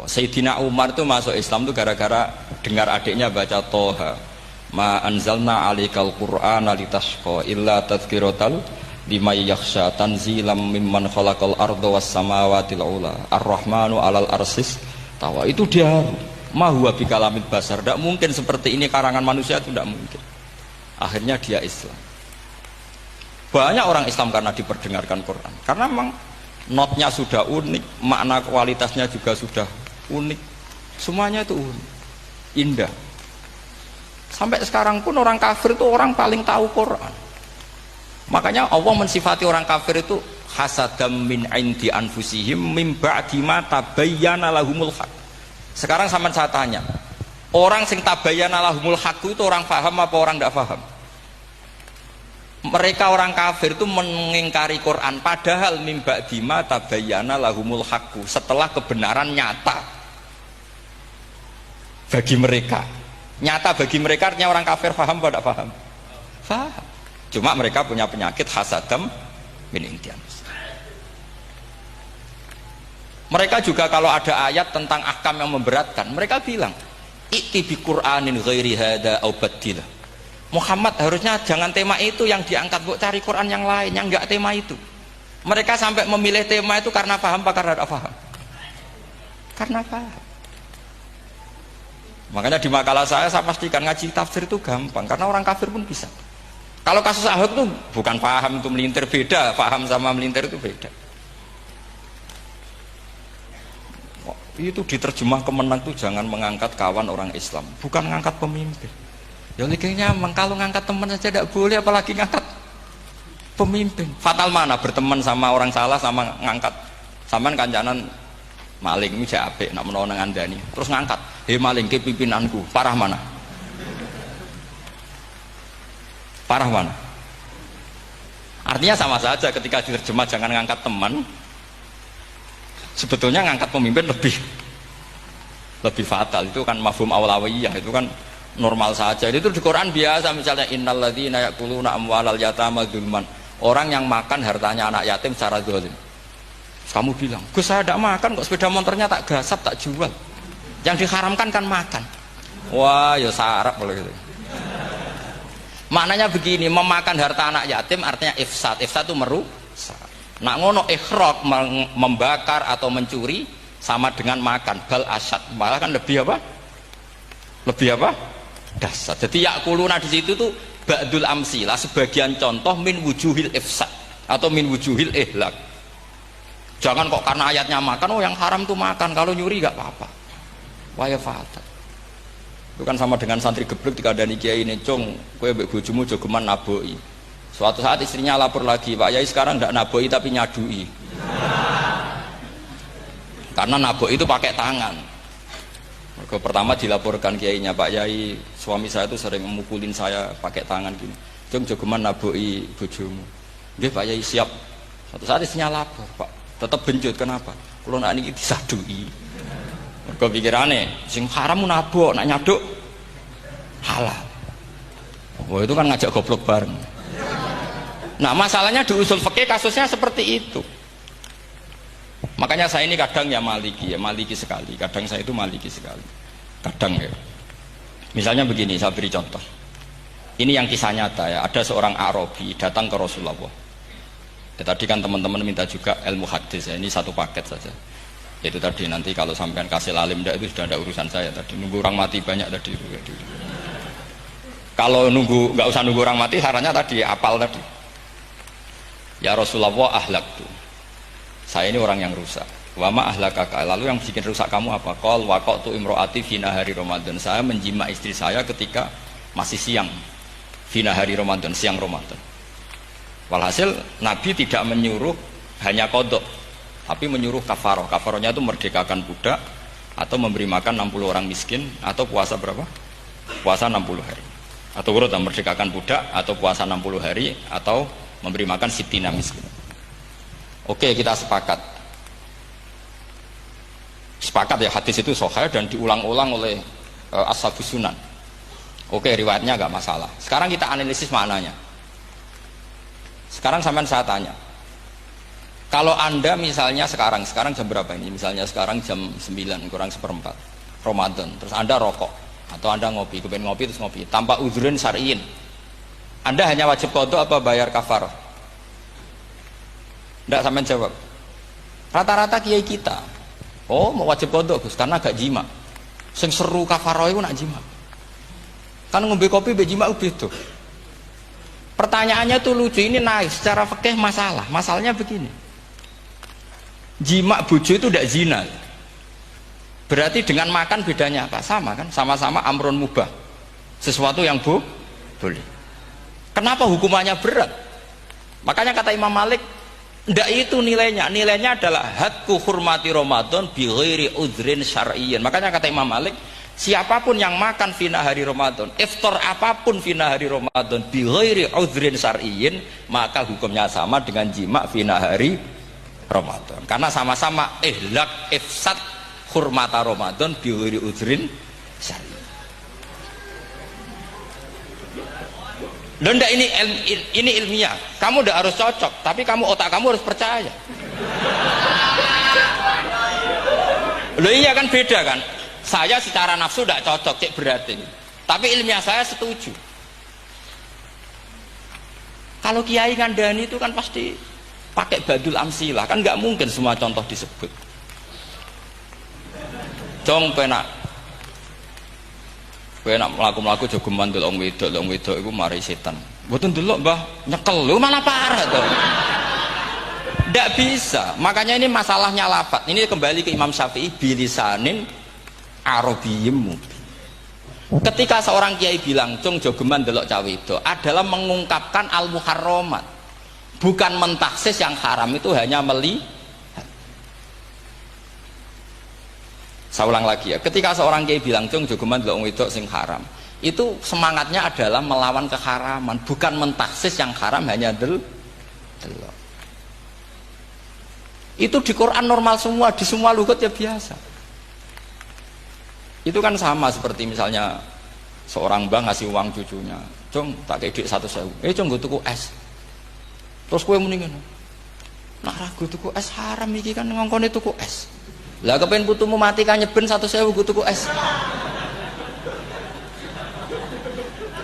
Sayyidina Umar itu masuk Islam itu gara-gara dengar adiknya baca Toha. Ma anzalna alikal Qur'ana litashqa illa tadhkiratal liman yakhsha tanzilam mimman khalaqal arda was samawati ula ar-rahmanu alal arsis tawa. Itu dia ma huwa bikalamid basar, tidak mungkin seperti ini karangan manusia, itu tidak mungkin. Akhirnya dia Islam. Banyak orang Islam karena diperdengarkan Quran, karena memang notnya sudah unik, makna kualitasnya juga sudah unik, semuanya itu unik, indah. Sampai sekarang pun orang kafir itu orang paling tahu Quran. Makanya Allah mensifati orang kafir itu hasadam min indi anfusihim mim ba'di ma tabayyana lahumul haq. Sekarang sama saya tanya, orang sing tabayyana lahumul haq itu orang paham apa orang tidak paham? Mereka orang kafir itu mengingkari Quran, padahal mim ba'di ma tabayyana lahumul haq, setelah kebenaran nyata bagi mereka. Nyata bagi mereka artinya orang kafir paham atau tidak paham? Paham. Cuma mereka punya penyakit hasadam min indian. Mereka juga kalau ada ayat tentang ahkam yang memberatkan, mereka bilang i'ti bi Qur'anin ghairi hada au badil. Muhammad harusnya jangan tema itu yang diangkat, bu cari Quran yang lain yang enggak tema itu. Mereka sampai memilih tema itu karena paham apa karena tidak paham? Karena paham. Makanya di makalah saya pastikan ngaji tafsir itu gampang, karena orang kafir pun bisa. Kalau kasus Ahok itu bukan paham itu melintir, beda, paham sama melintir itu beda. Itu diterjemah kemenang itu jangan mengangkat kawan orang Islam, bukan mengangkat pemimpin. Ya likinya kalau ngangkat teman saja tidak boleh, apalagi ngangkat pemimpin. Fatal mana berteman sama orang salah sama ngangkat. Saman kancanan maling ini apik nak menawa nang andani terus ngangkat, "Hei maling ke pimpinanku." Parah mana? Parah mana? Artinya sama saja ketika diterjemah jangan ngangkat teman, sebetulnya ngangkat pemimpin lebih fatal. Itu kan mafhum awlawiyah, itu kan normal saja. Itu di Quran biasa, misalnya innalladzina ya'kuluna amwalal yatama dzulman, orang yang makan hartanya anak yatim secara zalim. Kamu bilang, "Gus saya tidak makan kok, sepeda motornya tak gasap, tak jual." Yang diharamkan kan makan. Wah ya sarap kalau gitu. Maknanya begini, memakan harta anak yatim artinya ifsad. Ifsad itu merusak. Nak ngono ikhraq, membakar atau mencuri sama dengan makan, bal asad, malah kan lebih apa? Lebih apa? Dasar. Jadi yakuluna di situ tuh ba'dul amsilah, sebagian contoh min wujuhil ifsad atau min wujuhil ihlak. Jangan kok karena ayatnya makan, oh yang haram tuh makan, kalau nyuri gak apa-apa. Wah ya fatal. Itu kan sama dengan santri geblek ketika ada kiai ini, "Cong, kowe mbek bojomu jogeman naboi." Suatu saat istrinya lapor lagi, "Pak Yai sekarang tidak naboi tapi nyadui." Karena naboi itu pakai tangan. Mereka pertama dilaporkan kiainya, "Pak Yai, suami saya itu sering memukulin saya pakai tangan gini. Cong jogeman naboi bojomu." "Nggih Pak Yai, siap." Suatu saat istrinya lapor, "Pak, tetap benjut, kenapa? Kalau nak ini disadui." Mereka pikirannya sing haram nabok, nak nyaduk halal. Oh itu kan ngajak goblok bareng. Nah masalahnya di usul fikih kasusnya seperti itu. Makanya saya ini kadang ya maliki sekali. Kadang saya itu maliki sekali. Kadang ya. Misalnya begini, saya beri contoh. Ini yang kisah nyata ya. Ada seorang Arabi datang ke Rasulullah. Ya, tadi kan teman-teman minta juga ilmu hadis ya. Ini satu paket saja. Itu tadi nanti kalau sampean kasih alim itu sudah ada urusan saya tadi. Nunggu orang mati banyak tadi. Kalau nggak usah nunggu orang mati, sarannya tadi apal tadi. Ya Rasulullah ahlak tuh. Saya ini orang yang rusak. Wama ahlakaka. Lalu yang bikin rusak kamu apa? Qol waqatu imroati fina hari Ramadan. Saya menjima istri saya ketika masih siang. Fina hari Ramadan, siang Ramadan. Walhasil Nabi tidak menyuruh hanya kodok, tapi menyuruh kafaroh. Kafarohnya itu merdekakan budak, atau memberi makan 60 orang miskin, atau puasa berapa? Puasa 60 hari. Atau urut merdekakan budak, atau puasa 60 hari, atau memberi makan sitina miskin. Oke, kita sepakat. Sepakat ya, hadis itu sahih dan diulang-ulang oleh Ashabus Sunan. Oke, riwayatnya nggak masalah. Sekarang kita analisis maknanya. Sekarang sampean saya tanya, Kalau Anda misalnya sekarang jam berapa ini? Misalnya sekarang jam 9 kurang seperempat Ramadan, terus Anda rokok atau Anda ngopi, kepengen ngopi terus ngopi tanpa udhrin syar'iyyin. Anda hanya wajib qadha apa bayar kafarah? Tidak sampean jawab. Rata-rata kiai kita, oh mau wajib qadha Gus karena gak jima. Sing seru kafarah itu nak jima. Kan ngombe kopi be jima beda. Pertanyaannya tuh lucu, ini naik secara fikih masalah. Masalahnya begini. Jima bojo itu tidak zina. Berarti dengan makan bedanya apa? Sama kan? Sama-sama amrun mubah. Sesuatu yang boleh. Kenapa hukumannya berat? Makanya kata Imam Malik, ndak itu nilainya. Nilainya adalah hadku hurmati Ramadan bi ghairi udhrin syar'iyyin. Makanya kata Imam Malik, siapapun yang makan fina hari Ramadan, iftar apapun fina hari Ramadan bi ghairi udhrin syar'iyyin, maka hukumnya sama dengan jima fina hari Ramadan. Karena sama-sama ihlak ifsad hurmata Ramadan bi ghairi udhrin syar'iyyin. Loh, ini ilmiah. Kamu udah harus cocok, tapi otak kamu harus percaya. Loh iya kan beda kan? Saya secara nafsu tidak cocok, cek berarti. Tapi ilmiah saya setuju. Kalau kiai ngandani itu kan pasti pakai badul amsilah, kan nggak mungkin semua contoh disebut. Jong penak melaku-melaku jogeman delok wedok iku mari setan. Mboten delok Mbah, nyekel lho malah parah to. Ndak bisa. Makanya ini masalahnya lafaz. Ini kembali ke Imam Syafi'i bilisanin arabiyyim mubin. Ketika seorang kiai bilang cung jogeman delok cah wedok adalah mengungkapkan al-muharramat. Bukan mentaksis yang haram, itu hanya Saya ulang lagi ya, ketika seorang kiai bilang cung jogeman delok wedok sing haram, itu semangatnya adalah melawan keharaman, bukan mentaksis yang haram hanya delok. Itu di Quran normal semua, di semua lugat ya biasa. Itu kan sama seperti misalnya seorang mbah ngasih uang cucunya, cung tak kayak duit 100.000, cung gue tuku es. Terus kue mendingan, nak ragu tuku es haram iki kan ngongkone tuku es. Lah kepen putumu mati kan nyeben 100.000 gue tuku es.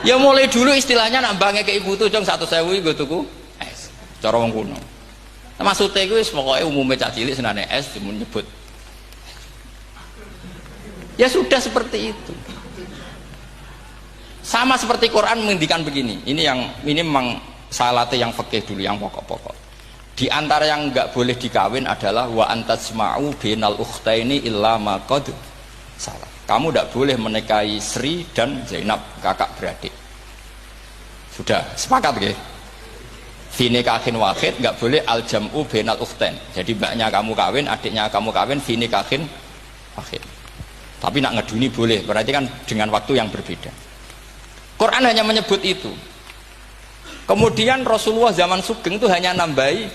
Ya mulai dulu istilahnya nak bange ke ibu tuh cung 100.000 gue tuku es. Cara wong kuno. Maksudnya gue pokoknya umumnya cak cilik senane es cuma nyebut. Ya sudah seperti itu. Sama seperti Quran menghentikan begini. Ini memang salate yang fikih dulu, yang pokok-pokok. Di antara yang nggak boleh dikawin adalah wa antasma'u bainal ukhtaini illa ma qad salah. Kamu tidak boleh menikahi Sri dan Zainab, kakak beradik. Sudah sepakat nggih? Fi nikahin wahid nggak boleh al jam'u bainal ukhtain. Jadi mbaknya kamu kawin, adiknya kamu kawin fi nikahin wahid. Tapi nak ngeduni boleh, berarti kan dengan waktu yang berbeda. Quran hanya menyebut itu. Kemudian Rasulullah zaman Sugeng itu hanya nambahi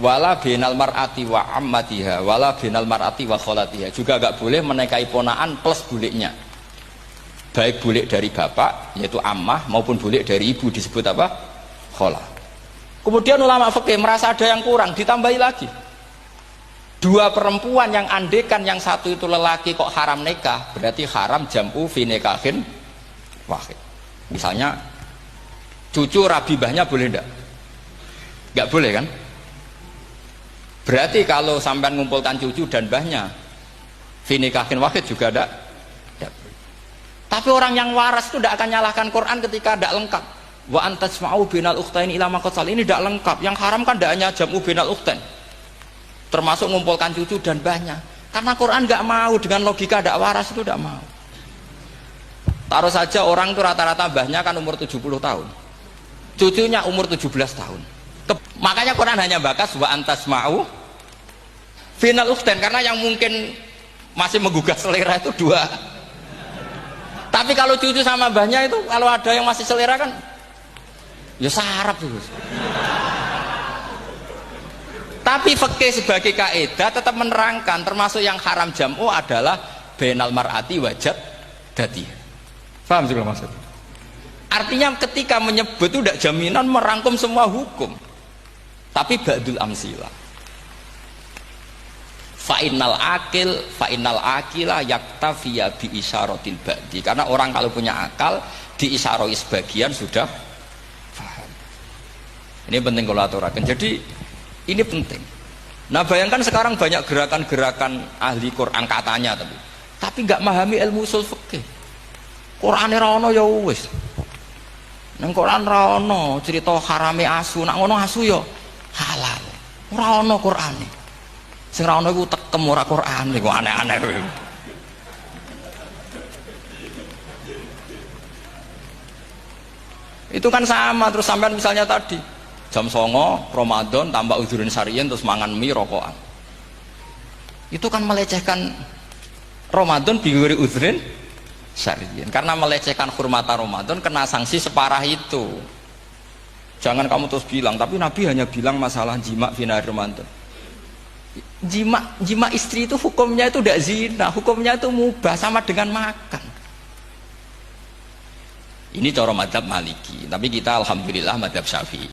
wala binal mar'ati wa ammatiha wala binal mar'ati wa kholatiha, juga gak boleh menikahi ponaan plus buliknya, baik bulik dari bapak yaitu ammah maupun bulik dari ibu disebut apa? Kholah. Kemudian ulama fikih merasa ada yang kurang, ditambahi lagi dua perempuan yang andekan yang satu itu lelaki kok haram nikah, berarti haram jam'u fi nikahin wahid. Misalnya cucu rabibahnya boleh enggak? Enggak boleh kan? Berarti kalau sampai ngumpulkan cucu dan mbahnya fi nikahin wahid juga enggak. Tapi orang yang waras itu tidak akan nyalahkan Quran ketika tidak lengkap. Wa antasma'u bainal ukhtain ila ma qad sal, ini tidak lengkap. Yang haram kan tidak hanya jam'u bainal ukhtain, termasuk ngumpulkan cucu dan mbahnya. Karena Quran nggak mau dengan logika tidak waras, itu tidak mau. Taruh saja orang itu rata-rata mbahnya kan umur 70 tahun, cucunya umur 17 tahun. Makanya Quran hanya bakas wa antasma'u final ukhtain, karena yang mungkin masih menggugah selera itu dua. Tapi kalau cucu sama mbahnya itu, kalau ada yang masih selera kan ya sarap tuh. Tapi fikih sebagai kaidah tetap menerangkan termasuk yang haram jam'u adalah bainal mar'ati wajad dati. Paham juga maksud? Artinya ketika menyebut itu tidak jaminan merangkum semua hukum, tapi ba'dul amsilah. fa innal akila yaktafiya bi isyaratil ba'di, karena orang kalau punya akal diisaroi sebagian sudah paham. Ini penting kalau aturakan. Jadi ini penting. Nah bayangkan sekarang banyak gerakan-gerakan ahli Quran katanya tapi nggak memahami ilmu usul fikih. Qur'ane ra ono ya wis. Nang Quran ra ono cerita harame asu, nak ngono asu ya halal. Ora ono Qur'ane. Sing ra ono iku tekem ora Qur'an, iku aneh-aneh kowe. Itu kan sama terus sampean misalnya tadi jam 09.00 Ramadan tambah uzurin syariyin terus mangan mie rokokan. Itu kan melecehkan Ramadan biguri uzurin syariyin. Karena melecehkan hurmata Ramadan kena sanksi separah itu. Jangan kamu terus bilang, tapi Nabi hanya bilang masalah jima fi nahar Ramadan. Jima istri itu hukumnya itu tidak zina, hukumnya itu mubah sama dengan makan. Ini cara mazhab Maliki, tapi kita alhamdulillah mazhab Syafi'i.